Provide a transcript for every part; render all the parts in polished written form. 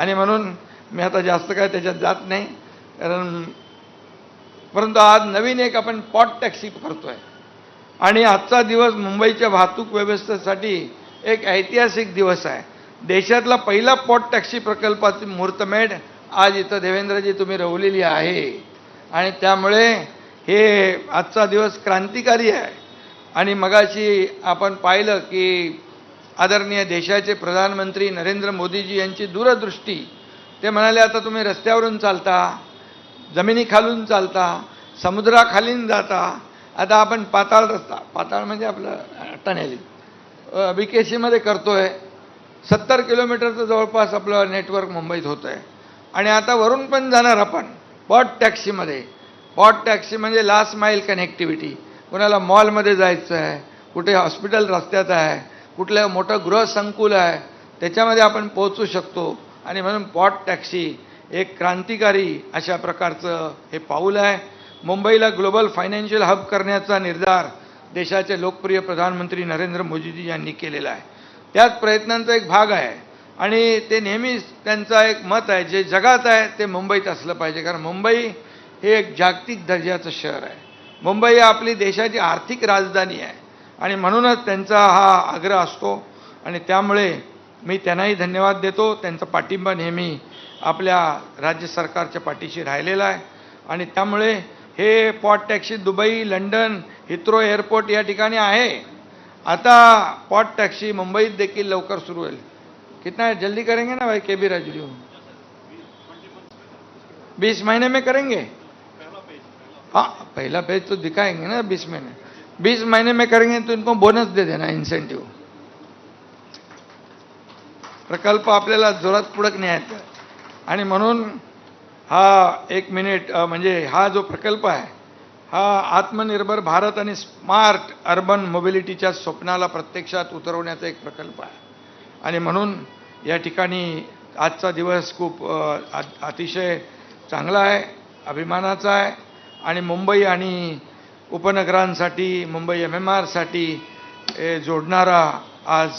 आणि म्हणून मी आता जास्त काय त्याच्यात जात नाही, कारण परंतु आज नवीन एक आपण पॉट टॅक्सी करतोय आणि आजचा दिवस मुंबईच्या वाहतूक व्यवस्थेसाठी एक ऐतिहासिक दिवस आहे. देशातला पहिला पॉट टॅक्सी प्रकल्पाची मुहूर्तमेढ आज इथं देवेंद्रजी तुम्ही रवलेली आहे आणि त्यामुळे हे आजचा दिवस क्रांतिकारी आहे. आणि मगाशी आपण पाहिलं की आदरणीय देशाचे प्रधानमंत्री नरेंद्र मोदीजी यांची दूरदृष्टी, ते म्हणाले आता तुम्ही रस्त्यावरून चालता, जमिनीखालून चालता, समुद्राखालीन जाता, आता आपण पाताळ रस्ता, पाताळ म्हणजे आपलं टनेल BKC करतोय. 70 किलोमीटरचं जवळपास आपलं नेटवर्क मुंबईत होतं आहे. आणि आता वरून पण जाणार आपण पॉट टॅक्सीमध्ये. पॉट टॅक्सी म्हणजे लास्ट माईल कनेक्टिव्हिटी. कोणाला मॉलमध्ये जायचं आहे, कुठे हॉस्पिटल रस्त्यात आहे, कुठलं मोठं गृहसंकुल आहे, त्याच्यामध्ये आपण पोहोचू शकतो. आणि म्हणून पॉट टॅक्सी एक क्रांतिकारी अशा प्रकारचं हे पाऊल आहे. मुंबईला ग्लोबल फायनान्शियल हब करण्याचा निर्धार देशाचे लोकप्रिय प्रधानमंत्री नरेंद्र मोदीजी यांनी केलेला आहे. त्याच प्रयत्नांचा एक भाग आहे आणि ते नेहमीच त्यांचा एक मत आहे, जे जगात आहे ते मुंबईत असलं पाहिजे, कारण मुंबई हे एक जागतिक दर्जाचं शहर आहे. मुंबई आपली देशाची आर्थिक राजधानी आहे आणि म्हणूनच त्यांचा हा आग्रह असतो. आणि त्यामुळे मी त्यांनाही धन्यवाद देतो. त्यांचा पाठिंबा नेहमी आपल्या राज्य सरकारच्या पाठीशी राहिलेला आहे. आणि त्यामुळे हे pot taxi Dubai, London, Heathrow airport या ठिकाणी आहे. आता पॉट टॅक्सी मुंबईत देखील लवकर सुरू होईल. कितना जल्दी करेंगे ना भाई KB राजू? 20 महीने में करेंगे. हाँ, पहला पेज तो दिखाएंगे ना 20 महीने में करेंगे तो इनको बोनस दे देना, इन्सेंटिव्ह. प्रकल्प आपल्याला जोरात पुढे न्यायचा आहे. आणि म्हणून हा 1 मिनिट म्हणजे हा जो प्रकल्प आहे हा आत्मनिर्भर भारत आणि स्मार्ट अर्बन मोबिलिटीच्या स्वप्नाला प्रत्यक्षात उतरवण्याचा एक प्रकल्प आहे. आणि म्हणून या ठिकाणी आजचा दिवस खूप अतिशय चांगला आहे, अभिमानाचा आहे. आणि मुंबई आणि उपनगरांसाठी, मुंबई MMR साठी जोडणारा, आज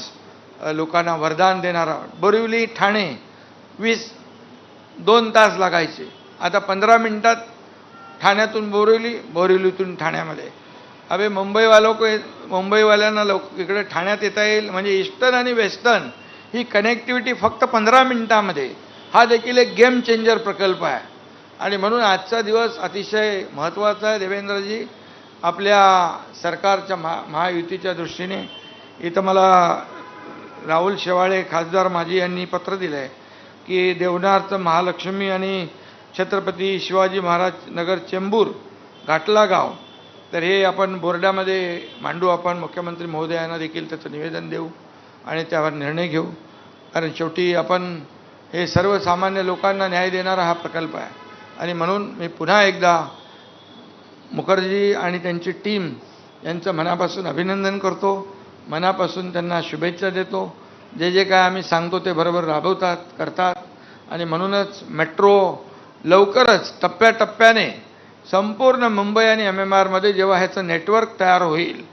लोकांना वरदान देणारा. बोरिवली ठाणे 2 तास लागायचे, आता 15 मिनिटात ठाण्यातून बोरिवली, बोरिवलीतून ठाण्यामध्ये. अबे मुंबईवाल्यांना इकडे ठाण्यात येता येईल, म्हणजे ईस्टर्न आणि वेस्टर्न ही कनेक्टिव्हिटी फक्त 15 मिनिटामध्ये. हा देखील एक गेम चेंजर प्रकल्प आहे. आणि म्हणून आजचा दिवस अतिशय महत्त्वाचा आहे. देवेंद्रजी, आपल्या सरकारच्या महायुतीच्या दृष्टीने इथं मला राहुल शेवाळे खासदार माजी यांनी पत्र दिलं आहे की देवनार्थ महालक्ष्मी आणि छत्रपती शिवाजी महाराज नगर चेंबूर घाटला गाव, तर हे आपण बोर्डामध्ये मांडू. आपण मुख्यमंत्री महोदयांना देखील त्याचं निवेदन देऊ आणि त्यावर निर्णय घेऊ. कारण शेवटी आपण हे सर्वसामान्य लोकांना न्याय देणारा हा प्रकल्प आहे. आणि म्हणून मी पुन्हा एकदा मुखर्जी आणि त्यांची टीम यांचं मनापासून अभिनंदन करतो, मनापासून त्यांना शुभेच्छा देतो. जे जे काय आम्ही सांगतो ते बरोबर राबवतात, करतात. आणि म्हणूनच मेट्रो लवकरच टप्प्याटप्प्याने संपूर्ण मुंबई आणि MMR मध्ये जेव्हा ह्याचं नेटवर्क तयार होईल,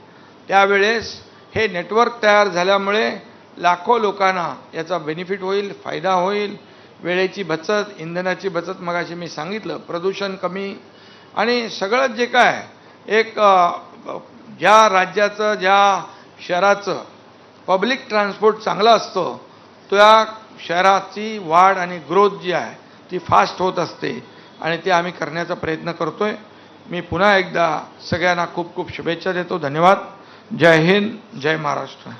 त्यावेळेस हे नेटवर्क तयार झाल्यामुळे लाखो लोकांना याचा बेनिफिट होईल, फायदा होईल. वेळेची बचत, इंधनाची बचत, मगाशी मी सांगितलं, प्रदूषण कमी. आणि सगळं जे काय एक ज्या राज्याचं, ज्या शहराचं पब्लिक ट्रान्सपोर्ट चांगला असतो, त्या शहराची वाढ आणि ग्रोथ जी आहे ती फास्ट होत असते. आणि ते आम्ही करण्याचा प्रयत्न करतोय. मी पुन्हा एकदा सगळ्यांना खूप खूप शुभेच्छा देतो. धन्यवाद. जय हिंद, जय महाराष्ट्र.